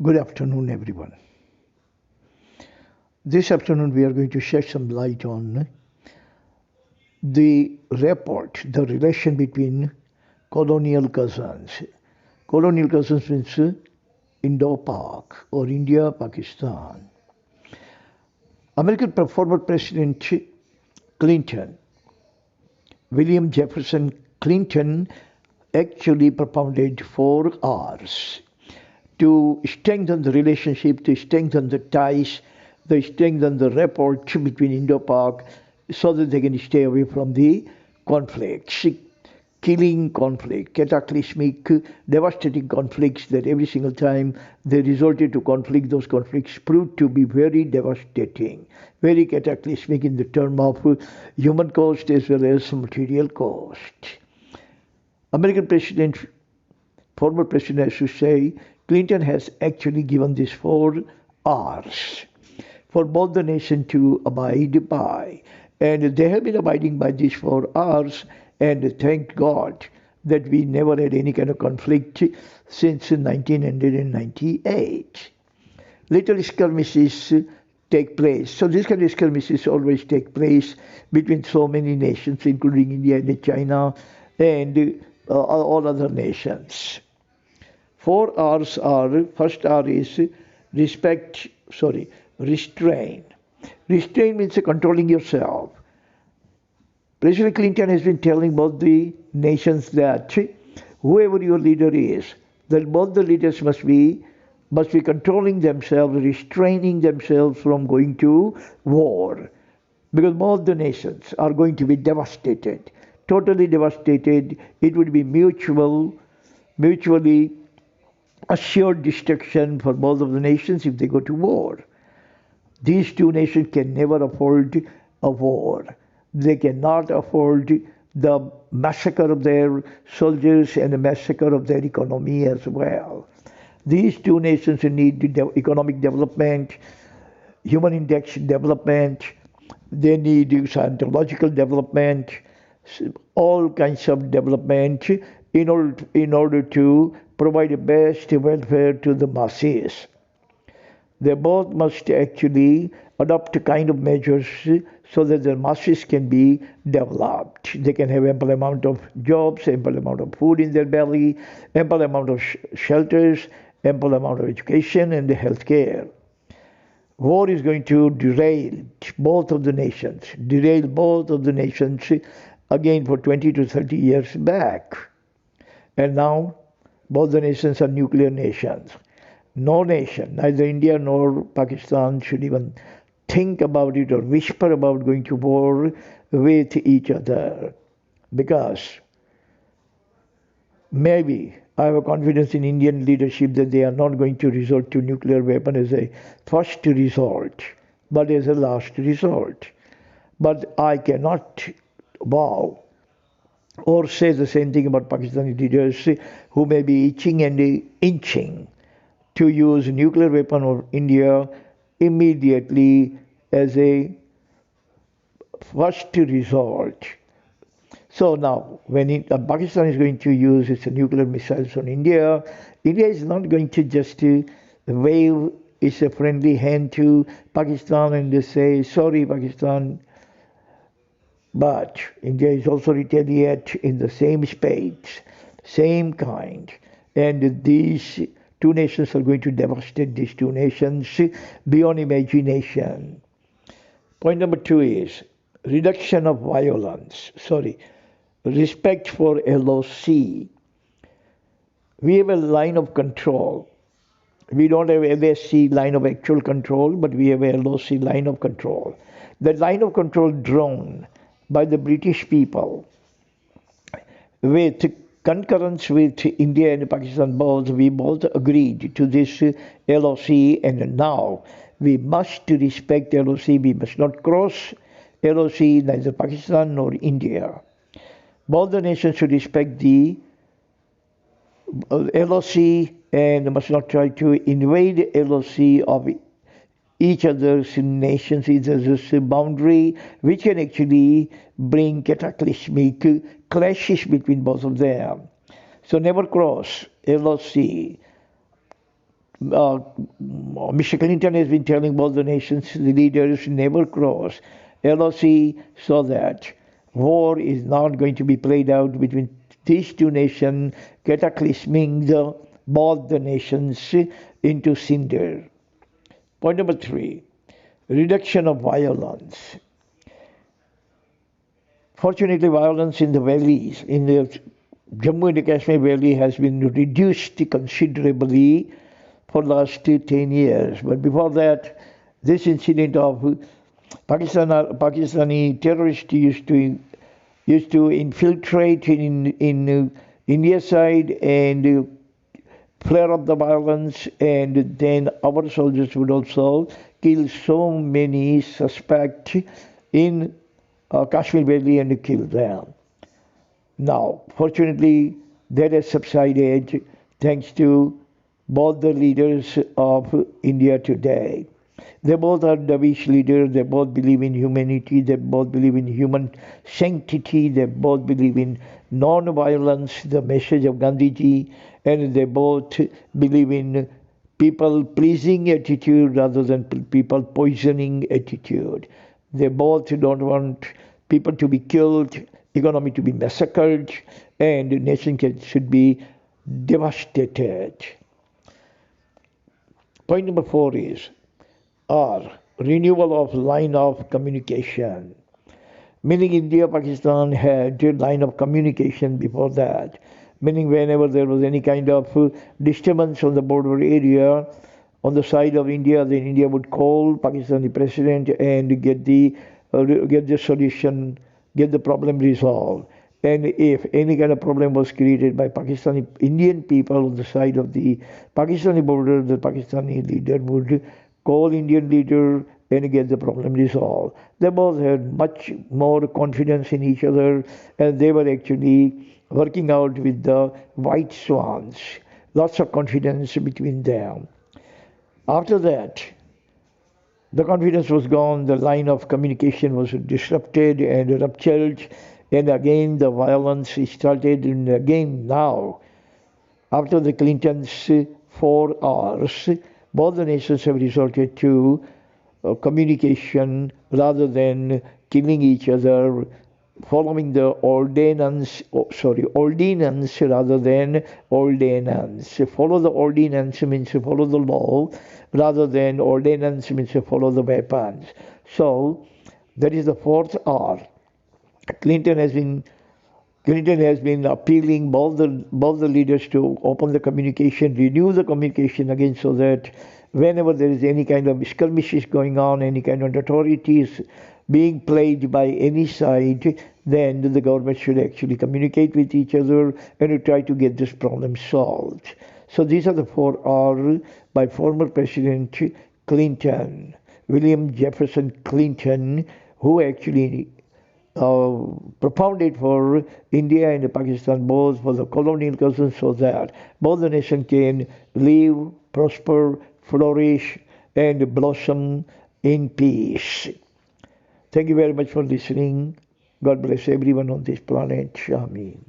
Good afternoon, everyone. This afternoon, we are going to shed some light on the report, the relation between colonial cousins. Colonial cousins means Indo-Pak or India-Pakistan. American former President Clinton, William Jefferson Clinton, actually propounded 4 R's to strengthen the relationship, to strengthen the ties, to strengthen the rapport between Indo-Pak so that they can stay away from the conflicts, killing conflict, cataclysmic, devastating conflicts that every single time they resorted to conflict, those conflicts proved to be very devastating, very cataclysmic in the term of human cost as well as material cost. American President, former president, I should say, Clinton has actually given these 4 R's for both the nation to abide by. And they have been abiding by these 4 R's, and thank God that we never had any kind of conflict since 1998. Little skirmishes take place. So these kind of skirmishes always take place between so many nations, including India and China and all other nations. 4 R's are, first R is restrain. Restrain means controlling yourself. President Clinton has been telling both the nations that whoever your leader is, that both the leaders must be controlling themselves, restraining themselves from going to war. Because both the nations are going to be devastated, totally devastated. It would be mutually assured destruction for both of the nations if they go to war. These two nations can never afford a war. They cannot afford the massacre of their soldiers and the massacre of their economy as well. These two nations need economic development, human index development, they need scientological development, all kinds of development in order to provide the best welfare to the masses. They both must actually adopt a kind of measures so that the masses can be developed. They can have ample amount of jobs, ample amount of food in their belly, ample amount of shelters, ample amount of education and health care. War is going to derail both of the nations again for 20 to 30 years back. And now both the nations are nuclear nations. No nation, neither India nor Pakistan, should even think about it or whisper about going to war with each other. Because maybe I have a confidence in Indian leadership that they are not going to resort to nuclear weapon as a first resort, but as a last resort. But I cannot vow or say the same thing about Pakistani leaders who may be itching and inching to use nuclear weapon of India immediately as a first resort. So now, when Pakistan is going to use its nuclear missiles on India, India is not going to just wave its friendly hand to Pakistan and say, sorry, Pakistan. But India is also retaliate in the same space, same kind. And these two nations are going to devastate these two nations beyond imagination. Point number 2 is reduction of violence. Respect for LOC. We have a line of control. We don't have LSC line of actual control, but we have a LOC line of control. That line of control drawn by the British people with concurrence with India and Pakistan both, we both agreed to this LOC, and now we must respect LOC. We must not cross LOC, neither Pakistan nor India. Both the nations should respect the LOC and must not try to invade LOC of each other's nations, each other's boundary, which can actually bring cataclysmic clashes between both of them. So never cross LOC. Mr. Clinton has been telling both the nations, the leaders, never cross LOC, so that war is not going to be played out between these two nations, cataclysming both the nations into cinder. Point number 3, reduction of violence. Fortunately, violence in the valleys, in the Jammu and Kashmir valley, has been reduced considerably for the last 10 years. But before that, this incident of Pakistani terrorists used to infiltrate in India side and flare up the violence, and then our soldiers would also kill so many suspects in Kashmir Valley and kill them. Now, fortunately, that has subsided thanks to both the leaders of India today. They both are Davish leaders, they both believe in humanity, they both believe in human sanctity, they both believe in non-violence, the message of Gandhiji, and they both believe in people pleasing attitude rather than people poisoning attitude. They both don't want people to be killed, economy to be massacred, and the nation should be devastated. Point number 4 is R, renewal of line of communication. Meaning India, Pakistan had a line of communication before that. Meaning whenever there was any kind of disturbance on the border area, on the side of India, then India would call Pakistani president and get the solution, get the problem resolved. And if any kind of problem was created by Pakistani Indian people on the side of the Pakistani border, the Pakistani leader would call Indian leader and get the problem resolved. They both had much more confidence in each other, and they were actually working out with the white swans. Lots of confidence between them. After that, the confidence was gone, the line of communication was disrupted and ruptured, and again the violence started, and again now, after the Clintons' 4 hours, both the nations have resorted to communication rather than killing each other, following the ordinance rather than ordinance. Follow the ordinance means follow the law rather than ordinance means follow the weapons. So that is the 4th R. Clinton has been appealing both the leaders to open the communication, renew the communication again, so that whenever there is any kind of skirmishes going on, any kind of authorities being played by any side, then the government should actually communicate with each other and try to get this problem solved. So these are the 4 R by former President Clinton, William Jefferson Clinton, who actually propounded for India and Pakistan both for the colonial cousins, so that both the nations can live, prosper, flourish, and blossom in peace. Thank you very much for listening. God bless everyone on this planet. Amen.